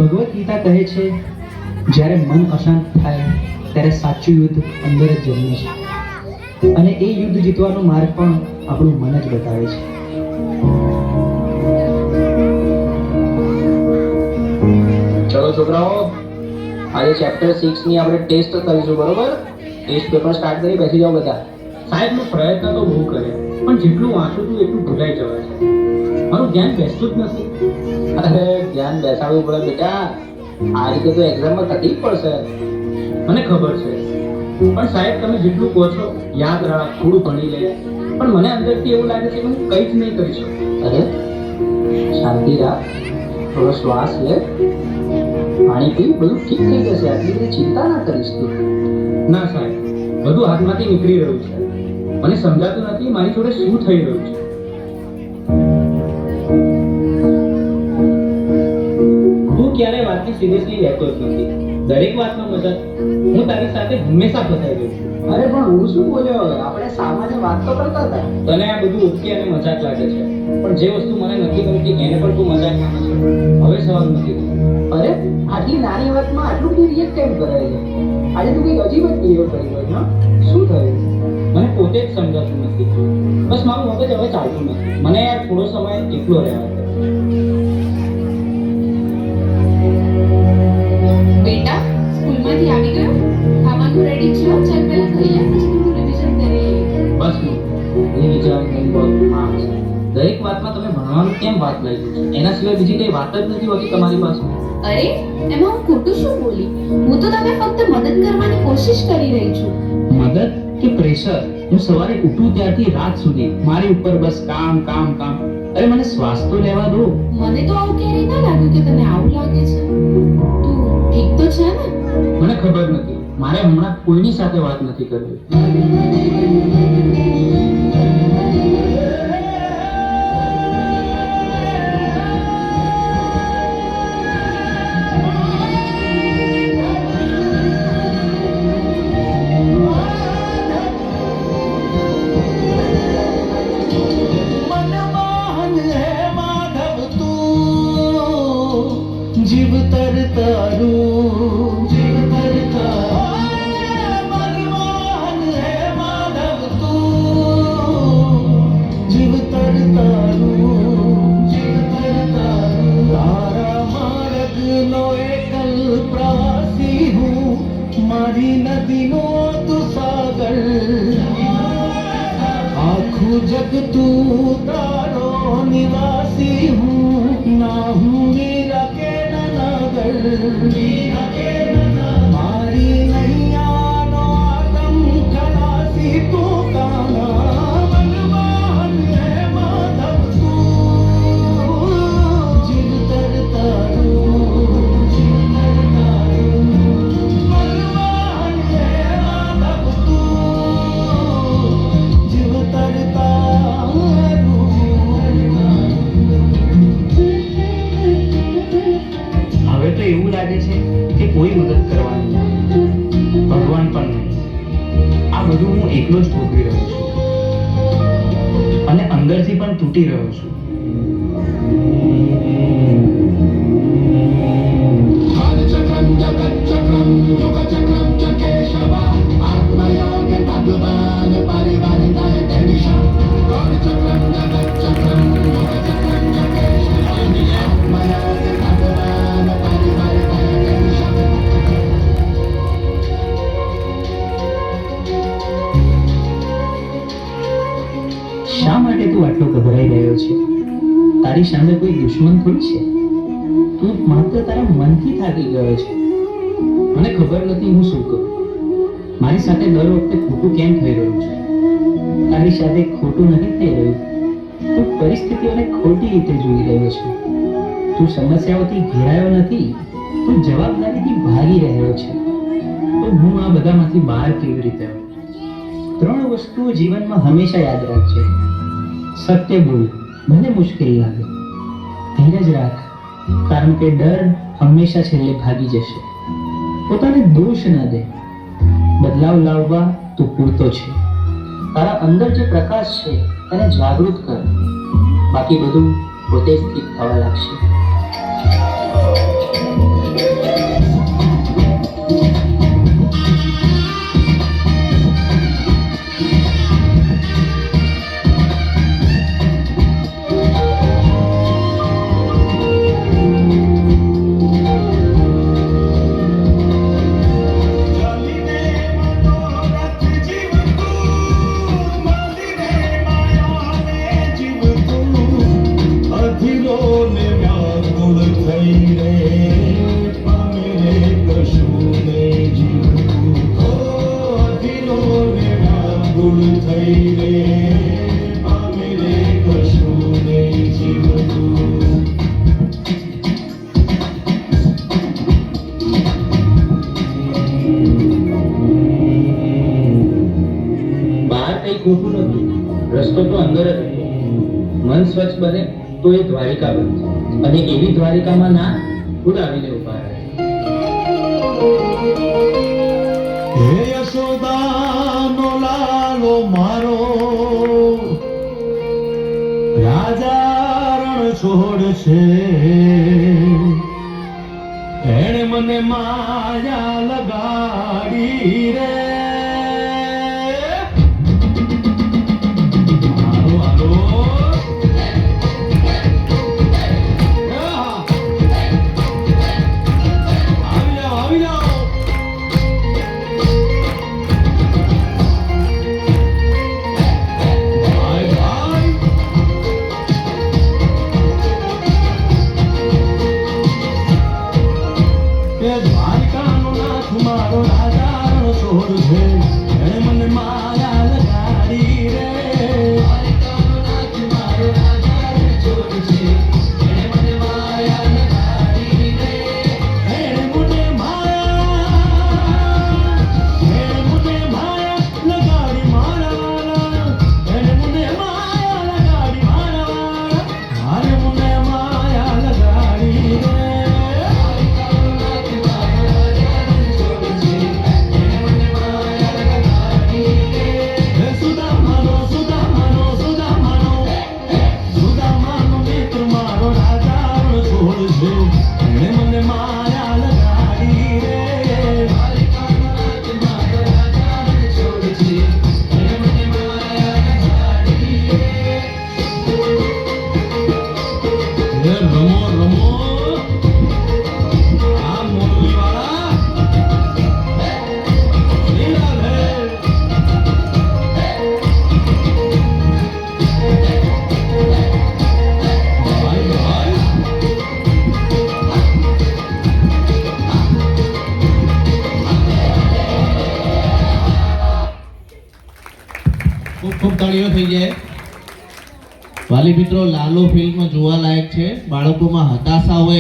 ભગવદ્ ગીતા કહે છે, જ્યારે મન અશાંત થાય ત્યારે સાચું યુદ્ધ અંદર જ જન્મે છે, અને એ યુદ્ધ જીતવાનો માર્ગ પણ આપણું મન જ બતાવે છે. ચલો છોકરાઓ, આજે ચેપ્ટર 6 ની આપણે ટેસ્ટ કરીશું, બરોબર? ટેસ્ટ પેપર સ્ટાર્ટ કરી બેસી જાઓ બધા. સાહેબ, હું પ્રયત્ન તો બહુ કર્યો, પણ જેટલું વાંચું છું એટલું ભૂલાઈ જવાય છે. મારું ધ્યાન બેસતું જ નથી. અરે ધ્યાન બેસાડવું પડે બેટા, આ રીતે તો એક્ઝામમાં તકલીફ પડશે. મને ખબર છે, પણ સાહેબ તમે જેટલું કહો છો યાદ રાખ, થોડું ભણી લે, પણ મને અંદરથી એવું લાગે છે કે હું કંઈ જ નહીં કરી શકું. અરે શાંતિ રાખ, થોડો શ્વાસ લે, પાણી પી, બધું ઠીક થઈ જશે. આટલી બધી ચિંતા ના કરીશ તું. ના સાહેબ, બધું હાથમાંથી નીકળી રહ્યું છે. મને સમજાતું નથી મારી જોડે શું થઈ રહ્યું છે. તું ક્યારેય વાતને સિરિયસલી લેતો જ નથી, દરેક વાતમાં મજાક. હું તારી સાથે હંમેશા ફસાઈ ગયો છું. અરે પણ હું શું બોલ્યો? હવે આપણે સામાન્ય વાત તો કરતા હતા. તને આ બધું ઓકે અને મજાક લાગે છે, પણ જે વસ્તુ મને નથી ગમતી એને પણ તું મજાક માને છે. હવે સવાલ નથી થતો. અરે આટલી નાની વાતમાં આટલું બધું રિએક્ટ કેમ કરાય છે? આજે તું કંઈક અજીબ જ બિહેવ કરી હોય. હા, શું થયું? મને પોતે જ સમજાતું નથી. બસ મારું મગજ હવે ચાલતું નથી. મને યાર થોડો સમય એકલો રહેવા દે. બેટા, સ્કૂલમાંથી આવી ગયો? ખાવાનું રેડી છે? ચાલ પહેલા ખાઈ લે, પછી થોડું રિવિઝન કરી લઈએ. બસ હું એ વિચારની બહુ માંગ છે. દરેક વાતમાં તમે ભણવાનું કેમ વાત લઈ લો છો? એના સિવાય બીજી કઈ વાત જ નથી હોતી તમારી પાસે. અરે, એમાં હું ખોટું શું બોલી? હું તો તને ફક્ત મદદ કરવાની કોશિશ કરી રહી છું. મદદ કે પ્રેશર? હું સવારે ઉઠું ત્યારથી રાત સુધી મારી ઉપર બસ કામ કામ કામ. અરે મને શ્વાસ તો લેવા દો. મને તો આવું ક્યારેય ના લાગ્યું કે તને આવું લાગે છે. તું ઠીક તો છે ને? મને ખબર નથી, મારે હમણાં કોઈની સાથે વાત નથી કરવી. જીવ તરતારું, જીવ તરતારું, મનમોહન હે માધવ તું. જીવ તરતારું, જીવ તરતારું, તારા માર્ગનો એકલ પ્રવાસી હું, મારી નદીનો તું સાગર. આખું જગ તું તારો નિવાસી હું, ના હું મીરા કે મારી નૈયાનો આતમ ખલાસી તું કાના. મનમોહન હે માધવ તું. જીવ તરતારું, જીવ તરતારું, મનમોહન હે માધવ તું. જીવ તરતારું. હવે તો એવું લાગે છે કે કોઈ મદદ કરવાની નથી, ભગવાન પણ નહીં. આ બધું હું એકલો જ ભોગવી રહ્યો છું અને અંદરથી પણ તૂટી રહ્યો છું. શા માટે તું આટલો ગભરાઈ રહ્યો છે? તારી સામે કોઈ દુશ્મન થોડી છે. તું માત્ર તારા મનથી થાકી ગયો છે. મને ખબર નથી હું શું કરું. મારી સાથે દર વખતે ખોટું કેમ થઈ રહ્યું છે? તારી સાથે ખોટું નથી થઈ રહ્યું. તું પરિસ્થિતિઓને ખોટી રીતે જોઈ રહ્યો છે. તું સમસ્યાઓથી ઘેરાયો નથી, તું જવાબદારીથી ભાગી રહ્યો છે. તો હું આ બધામાંથી બહાર કેવી રીતે આવું? 3 વસ્તુઓ જીવનમાં હંમેશા યાદ રાખજે. સત્ય બોલ, ભલે મુશ્કેલ લાગે. ધીરજ રાખ, કારણ કે ડર હંમેશા છેલ્લે ભાગી જશે. પોતાને દોષ ન દે, બદલાવ લાવવા તું પૂરતો છે. તારા અંદર જે પ્રકાશ છે એને જાગૃત કર, બાકી બધું પોતે જ ઠીક થવા લાગશે. પામે રે કશું નહીં જીવવું. ઓ અધીનો ને ડાબુલ થઈ રે પામે રે કશું નહીં જીવવું. બહાર કઈ ખોટું નતું, રસ્તો તો અંદર જ હતો. મન સ્વચ્છ બને તો એ દ્વારિકા બનશે, અને એવી દ્વારિકામાં ના ખુદ આવીને ઉભા રહે. હે યશોદાનો લાલો મારો રાજા રણ છોડ છે. એણે મને માયા લગાડી રે. હાલો હાલો આવી જાઓ આવી જાઓ. ભાઈ ભાઈ એ દ્વારકાનો નાથ મારો રાજા રણ છોડ છે. એણે મને માયા લગાડી રે. દ્વારકાનો નાથ મારો રાજા રણ છોડ છે. એણે મને માયા લગાડી રે. એણે મને માયા લગાડી મારા વાલા. એણે મને માયા લગાડી મારા વાલા. મારે મને માયા લગાડી રે. સુદામાનો સુદામાનો સુદામાનો સુદામાનો મિત્ર મારો રાજા રણ છોડ છે. એણે મને માયા લગાડી રે. એ રમો રમો આ મોરલી વાળા લીલા રે. ભાઈ ભાઈ ખૂબ ખૂબ તાળીઓ થઈ જાય. વાલી મિત્રો, લાલો ફિલ્મ જોવા લાયક છે. બાળકોમાં હતાશા હોય